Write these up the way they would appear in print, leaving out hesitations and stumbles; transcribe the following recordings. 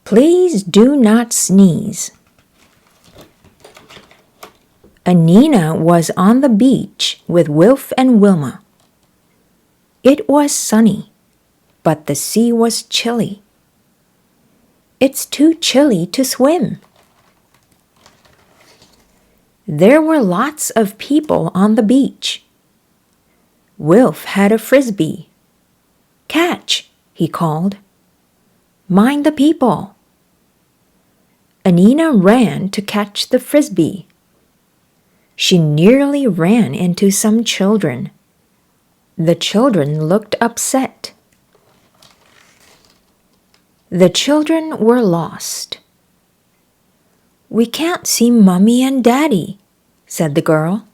Please do not sneeze. Anina was on the beach with Wilf and Wilma. It was sunny, but the sea was chilly. It's too chilly to swim. There were lots of people on the beach. Wilf had a frisbee. Catch, he called. Mind the people. Anina ran to catch the frisbee. She nearly ran into some children. The children looked upset. The children were lost. We can't see Mummy and Daddy, said the girl.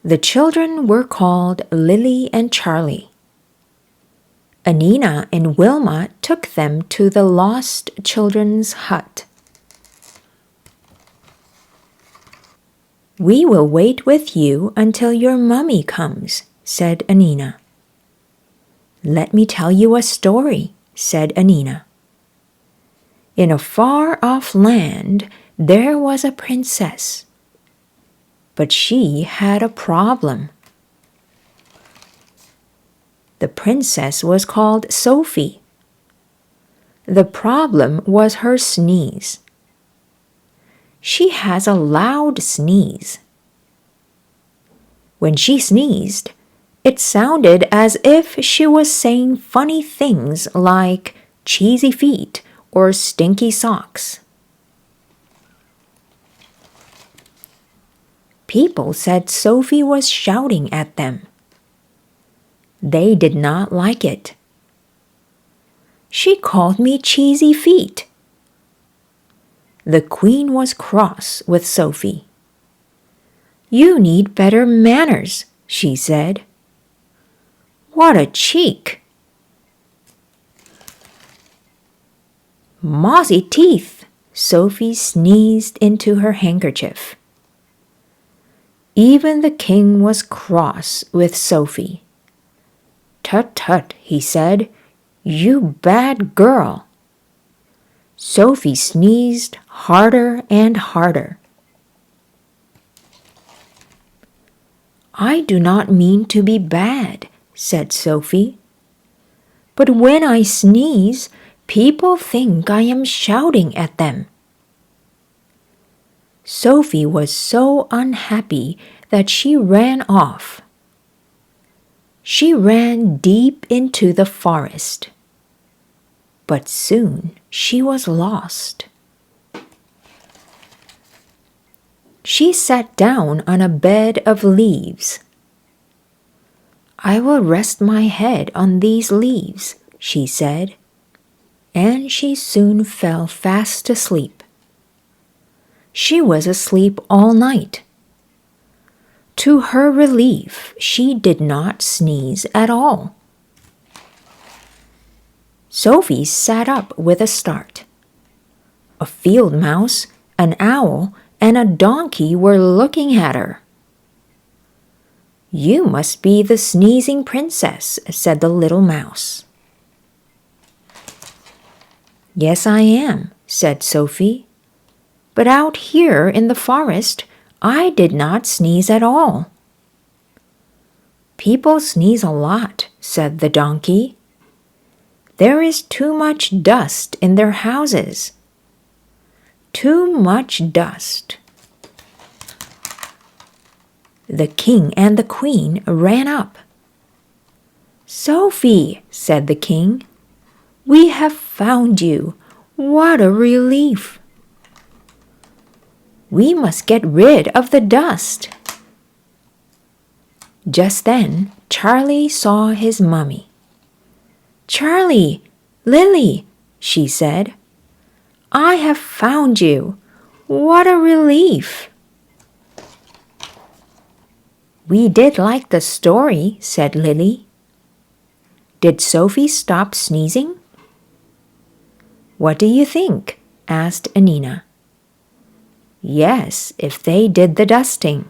The children were called Lily and Charlie. Anina and Wilma took them to the lost children's hut. We will wait with you until your mummy comes, said Anina. Let me tell you a story, said Anina. In a far-off land, there was a princess. But she had a problem. The princess was called Sophie. The problem was her sneeze. She has a loud sneeze. When she sneezed, it sounded as if she was saying funny things like cheesy feet or stinky socks. People said Sophie was shouting at them. They did not like it. She called me cheesy feet. The queen was cross with Sophie. You need better manners, she said. What a cheek! Mossy teeth, Sophie sneezed into her handkerchief. Even the king was cross with Sophie. Tut tut, he said, you bad girl. Sophie sneezed harder and harder. I do not mean to be bad, said Sophie. But when I sneeze, people think I am shouting at them. Sophie was so unhappy that she ran off. She ran deep into the forest. But soon she was lost. She sat down on a bed of leaves. I will rest my head on these leaves, she said, and she soon fell fast asleep. She was asleep all night. To her relief, she did not sneeze at all. Sophie sat up with a start. A field mouse, an owl, and a donkey were looking at her. You must be the sneezing princess, said the little mouse. Yes, I am, said Sophie. But out here in the forest, I did not sneeze at all. People sneeze a lot, said the donkey. There is too much dust in their houses. Too much dust. The king and the queen ran up. Sophie, said the king, we have found you. What a relief. We must get rid of the dust. Just then, Charlie saw his mummy. Charlie, Lily, she said, I have found you. What a relief. We did like the story, said Lily. Did Sophie stop sneezing? What do you think? Asked Anina. Yes, if they did the dusting.